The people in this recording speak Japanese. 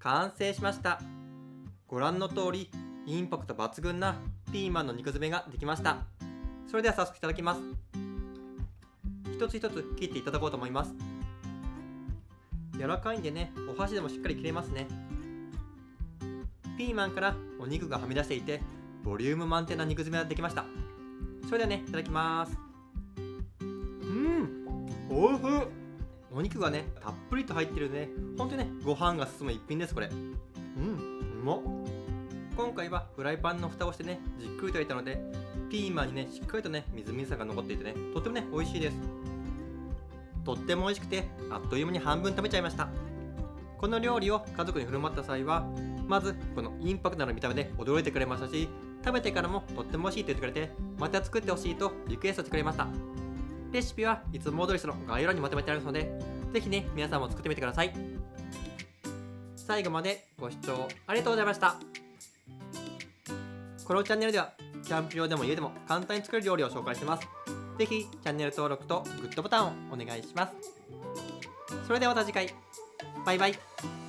完成しました。ご覧の通りインパクト抜群なピーマンの肉詰めができました。それでは早速いただきます。一つ一つ切っていただこうと思います。柔らかいんでね、お箸でもしっかり切れますね。ピーマンからお肉がはみ出していてボリューム満点な肉詰めができました。それではね、いただきます。おいしい。お肉がねたっぷりと入ってるね、ほんとにねご飯が進む一品です。これうまっ。今回はフライパンの蓋をしてねじっくりと焼いたので、ピーマンにねしっかりとねみずみずしさが残っていてね、とってもね美味しいです。とっても美味しくてあっという間に半分食べちゃいました。この料理を家族に振る舞った際は、まずこのインパクトのある見た目で驚いてくれましたし、食べてからもとっても美味しいと言ってくれて、また作ってほしいとリクエストしてくれました。レシピはいつも通りその概要欄にまとめてありますので、ぜひね皆さんも作ってみてください。最後までご視聴ありがとうございました。このチャンネルではキャンプ場でも家でも簡単に作れる料理を紹介してます。ぜひチャンネル登録とグッドボタンをお願いします。それではまた次回。バイバイ。